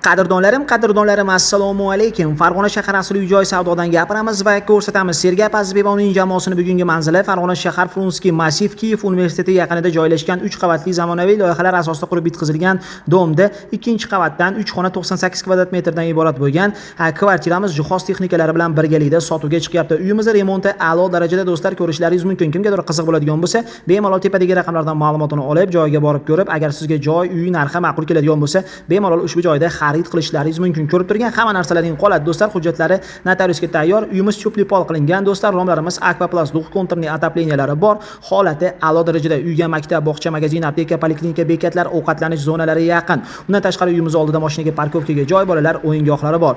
Qadrdonlarim, assalomu alaykum. Farg'ona shahar asli uy-joy savdodan gapiramiz va ko'rsatamiz. Sergap Azizbek va uning jamoasining bugungi manzili Farg'ona shahar Frunskiy massiv Kiyev universiteti yaqinida joylashgan 3 qavatli zamonaviy loyihalar asosida qurib bitkazilgan domda 2-qavatdan 3 xona 98 kvadrat metrdan iborat bo'lgan kvartiramiz jihoz texnikalari bilan birgalikda sotuvga chiqyapti. Uyimiz remonti a'lo darajada do'stlar, ko'rishlaringiz mumkin. Kimgadir qiziq bo'ladigan bo'lsa, bemalol tepadagi raqamlardan ma'lumotini olib, joyiga borib ko'rib, agar sizga joy, uy narxi ma'qul keladigan bo'lsa, bemalol ushbu joyda xarid qilishlaringiz mumkin. Ko'rib turgan hamma narsalaring qoladi do'stlar. Hujjatlari notariusga tayyor. Uyimiz cho'pli-pol qilingan do'stlar. Romlarimiz akvaplast duh konturli atapleniyalari bor. Holati a'lo darajada. Uyga maktab, bog'cha, magazin, apteka, poliklinika, bekatlar, ovqatlanish zonalari yaqin. Undan tashqari uyimiz oldida mashinaga parkovkaga joy, bolalar o'yingohlari bor.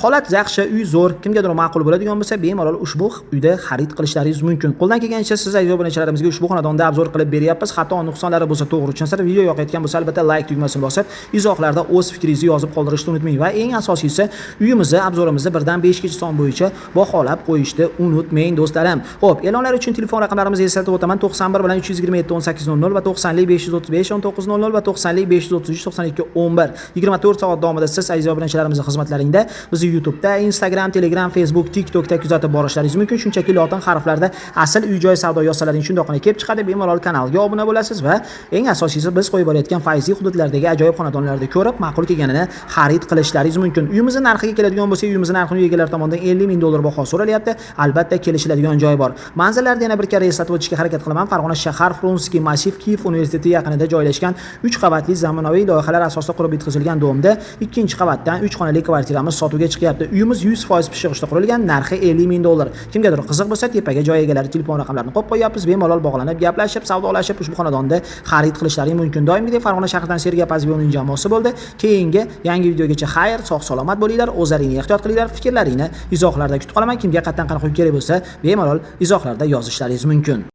Holat yaxshi, uy zo'r. Kimgadir ma'qul bo'ladigan bo'lsa, bemalol ushbu uyda xarid qilishlaringiz mumkin. Qo'ldan kelgancha siz aziz obunachilarimizga ushbu xonadonda obzor qilib beryapmiz. Xato nuqsonlari bo'lsa, to'g'ri tushunsa, video yoqayotgan bo'lsa, albatta like tugmasini bosib, izohlarda o'z fikringizni yozib qoldirishni unutmang va eng asosiysi uyimizni, obzorimizni 1 dan 5 gacha son bo'yicha baholab qo'yishni unutmang do'stlarim. Xo'p, e'lonlar uchun telefon raqamlarimizni eslatib o'taman. 91 bilan 327 1800 va 90 535 1900 va 90 533 92 11. 24 soat davomida siz aziz obunachilarimizning xizmatlaringda bizni YouTube'da, Instagram, Telegram, Facebook, TikTokda kuzatib borishlaringiz mumkin. Shunchaki lotin harflarda asl uy-joy savdo yossalaring shundoqqina kelib chiqadi. Bemalol kanalga obuna bo'lasiz va eng asosiysi biz qo'yib borayotgan faizli hududlardagi ajoyib xonadonlarni ko'rib, ma'qul kelganini xarid qilishlaringiz mumkin. Uyimizni narxiga keladigan bo'lsa, uyimizni narxini egalari tomonidan 50 ming dollar baho so'ralyapti. Albatta kelishiladigan joy bor. Manzillarni yana bir karra eslatib o'tishga harakat qilaman. Farg'ona shahar Frunskiy massiv Kiyev universiteti yaqinida joylashgan 3 qavatli zamonaviy loyihalar asosida qurib bitkazilgan domda 2-qavatdan 3 xonali kvartiramiz sotuvga chiqyapti. Uyimiz 100% pishig'ishda qurilgan, narxi 50 ming dollar. Kimgadir qiziq bo'lsa, tepaga joy egalari telefon raqamlarini qo'yib qo'yapmiz. Bemalol bog'lanib, gaplashib, savdolashib ushbu xonadonda xarid qilishlaring mumkin. Doimgidek Farg'ona shahridan Sergap Azizbek va uning jamoasi bo'ldi. Keyingi yangi videogacha xayr, sog'-salomat bo'linglar, o'zlaringni ehtiyot qilinglar, fikrlaringni izohlarda kutib qolaman. Kimga qatdan qanaqa kerak bo'lsa, bemalol izohlarda yozishlaringiz mumkin.